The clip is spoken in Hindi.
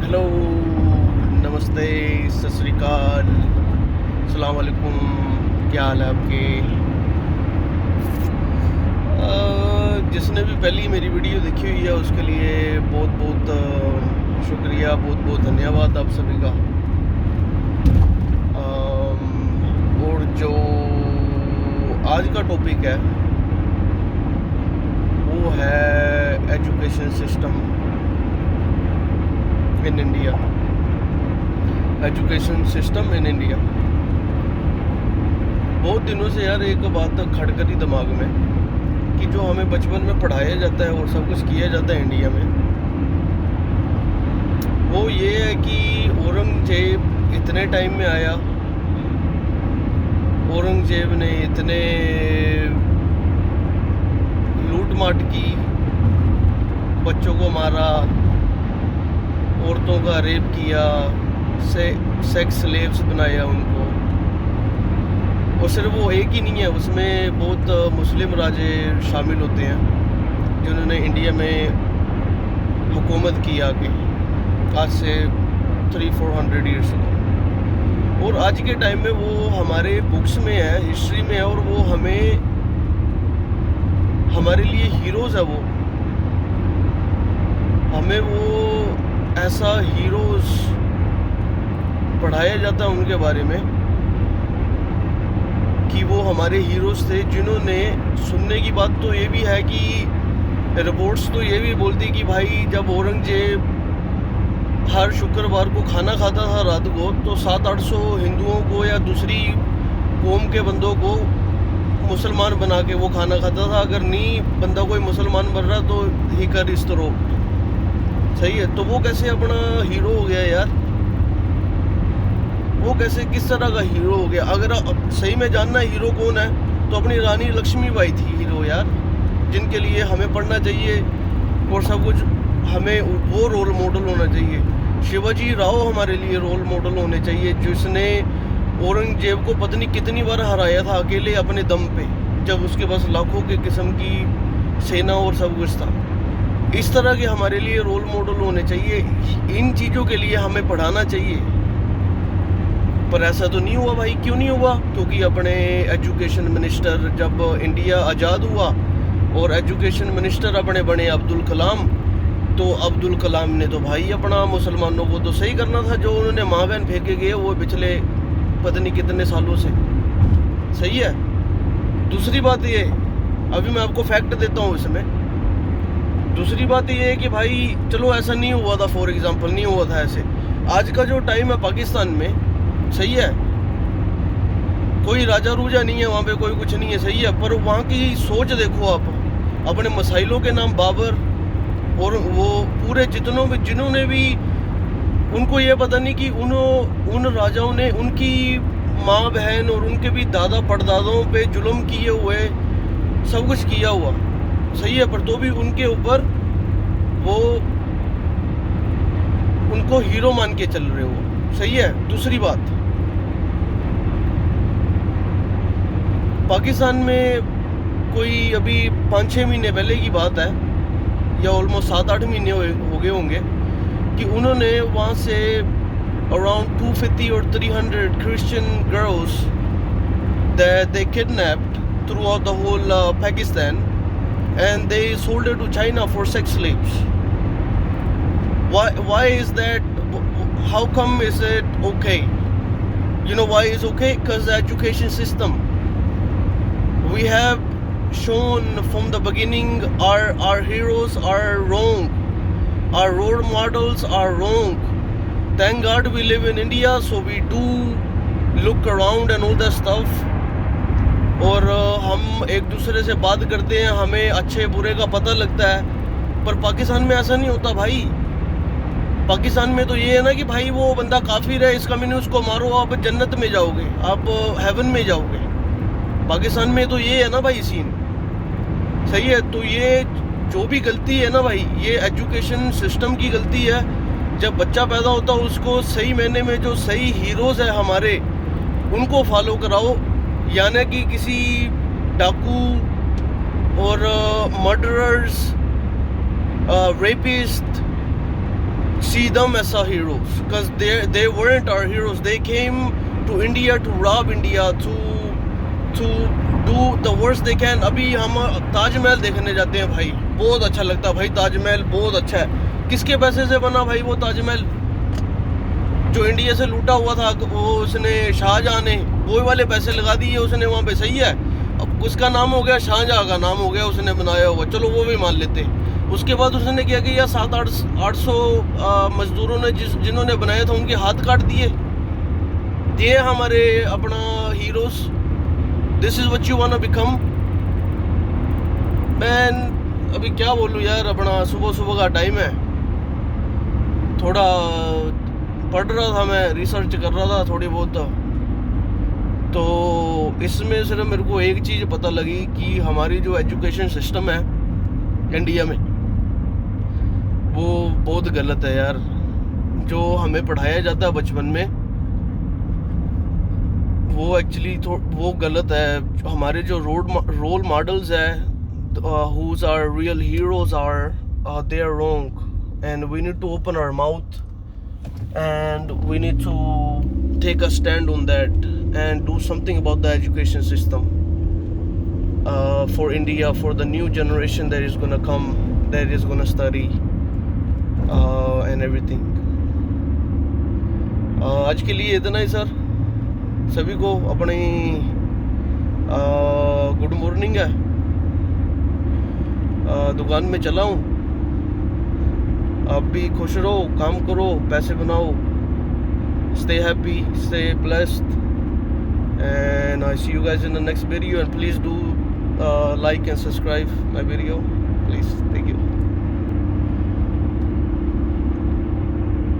हेलो, नमस्ते, सत श्री अकाल, अस्सलाम वालेकुम। क्या हाल है आपके? जिसने भी पहली मेरी वीडियो देखी हुई है उसके लिए बहुत बहुत शुक्रिया, बहुत बहुत धन्यवाद आप सभी का। और जो आज का टॉपिक है वो है education system in India. Education system in India. बहुत दिनों से यार एक बात खटकती दिमाग में कि जो हमें बचपन में पढ़ाया जाता है और सब कुछ किया जाता है इंडिया में, वो ये है कि औरंगजेब इतने टाइम में आया, औरंगजेब ने इतने लूट माट की, बच्चों को मारा, औरतों का रेप किया, सेक्स स्लेव्स बनाया उनको। और सिर्फ वो एक ही नहीं है, उसमें बहुत मुस्लिम राजे शामिल होते हैं जिन्होंने इंडिया में हुकूमत की आगे, आज से 300-400 ईयर्स अगो। और आज के टाइम में वो हमारे बुक्स में है, हिस्ट्री में है, और वो हमारे लिए हीरोज़ है। वो हमें वो ऐसा हीरोज़ पढ़ाया जाता है उनके बारे में कि वो हमारे हीरोज़ थे जिन्होंने, सुनने की बात तो ये भी है कि रिपोर्ट्स तो ये भी बोलती कि भाई जब औरंगजेब हर शुक्रवार को खाना खाता था रात को, तो 700-800 हिंदुओं को या दूसरी कौम के बंदों को मुसलमान बना के वो खाना खाता था। अगर नहीं बंदा कोई मुसलमान बन रहा तो ही कर इस तरह। सही है, तो वो कैसे अपना हीरो हो गया यार? वो कैसे, किस तरह का हीरो हो गया? अगर सही में जानना हीरो कौन है तो अपनी रानी लक्ष्मीबाई थी हीरो यार, जिनके लिए हमें पढ़ना चाहिए और सब कुछ, हमें वो रोल मॉडल होना चाहिए। शिवाजी राव हमारे लिए रोल मॉडल होने चाहिए, जिसने औरंगजेब को पता नहीं कितनी बार हराया था अकेले अपने दम पे, जब उसके पास लाखों के किस्म की सेना और सब कुछ था। इस तरह के हमारे लिए रोल मॉडल होने चाहिए। इन चीज़ों के लिए हमें पढ़ाना चाहिए, पर ऐसा तो नहीं हुआ भाई। क्यों नहीं हुआ? क्योंकि अपने एजुकेशन मिनिस्टर, जब इंडिया आज़ाद हुआ और एजुकेशन मिनिस्टर अपने बने अब्दुल कलाम, तो अब्दुल कलाम ने तो भाई अपना मुसलमानों को तो सही करना था, जो उन्होंने माँ बहन फेंके गए वो पिछले पता नहीं कितने सालों से। सही है। दूसरी बात ये, अभी मैं आपको फैक्ट देता हूँ इसमें। दूसरी बात ये है कि भाई चलो ऐसा नहीं हुआ था, फॉर एग्जांपल नहीं हुआ था ऐसे। आज का जो टाइम है पाकिस्तान में, सही है, कोई राजा रूजा नहीं है वहाँ पे, कोई कुछ नहीं है, सही है, पर वहाँ की सोच देखो आप। अपने मसाइलों के नाम बाबर और वो पूरे जिन्होंने भी, उनको ये पता नहीं कि उन राजाओं ने उनकी माँ बहन और उनके भी दादा परदादाओं पे जुल्म किए हुए, सब कुछ किया हुआ, सही है, पर तो भी उनके ऊपर वो उनको हीरो मान के चल रहे हो। सही है। दूसरी बात, पाकिस्तान में कोई अभी 5-6 महीने पहले की बात है, या ऑलमोस्ट 7-8 महीने हो गए होंगे, कि उन्होंने वहाँ से अराउंड 250 और 300 Christian girls they kidnapped throughout the whole Pakistan, and they sold it to China for sex slaves. Why is that? How come is it okay? You know why it's okay? Because the education system. We have shown from the beginning our heroes are wrong. Our role models are wrong. Thank God we live in India, so we do look around and all that stuff. और हम एक दूसरे से बात करते हैं, हमें अच्छे बुरे का पता लगता है। पर पाकिस्तान में ऐसा नहीं होता भाई। पाकिस्तान में तो ये है ना कि भाई वो बंदा काफिर है, इसका मैंने उसको मारो, आप जन्नत में जाओगे, आप हेवन में जाओगे। पाकिस्तान में तो ये है ना भाई सीन। सही है। तो ये जो भी गलती है ना भाई, ये एजुकेशन सिस्टम की गलती है। जब बच्चा पैदा होता है उसको सही मायने में जो सही हीरोज़ है हमारे, उनको फॉलो कराओ, यानी कि किसी डाकू और murderers, rapist, see them as our heroes because they weren't our heroes. They came to India to rob India, to do the worst they can. अभी हम ताजमहल देखने जाते हैं भाई, बहुत अच्छा लगता है भाई, ताजमहल बहुत अच्छा है। किसके पैसे से बना भाई वो ताजमहल? जो इंडिया से लूटा हुआ था वो उसने शाहजहां ने वो वाले पैसे लगा दिए उसने वहाँ पे, सही है। अब उसका नाम हो गया शाहजहां का नाम हो गया, उसने बनाया हुआ, चलो वो भी मान लेते। उसके बाद उसने क्या किया, 700-800 मजदूरों ने जिन्होंने बनाया था उनके हाथ काट दिए। ये हमारे अपना heroes. This is what you want to become man. अभी क्या बोलूँ यार, अपना सुबह सुबह का टाइम है, थोड़ा पढ़ रहा था मैं, रिसर्च कर रहा था थोड़ी बहुत, तो इसमें सिर्फ मेरे को एक चीज़ पता लगी कि हमारी जो एजुकेशन सिस्टम है इंडिया में वो बहुत गलत है यार। जो हमें पढ़ाया जाता है बचपन में वो एक्चुअली वो गलत है। हमारे जो रोल मॉडल्स है, who's our real heroes are, they are wrong, and we need to open our mouth and we need to take a stand on that and do something about the education system for India, for the new generation that is going to come, that is going to study and everything. आज के लिए इतना ही सर। सभी को अपनी गुड मॉर्निंग है। दुकान में चला हूँ, आप भी खुश रहो, काम करो, पैसे बनाओ, stay happy, stay blessed, and I see you guys in the next video, and please do like and subscribe my video, please.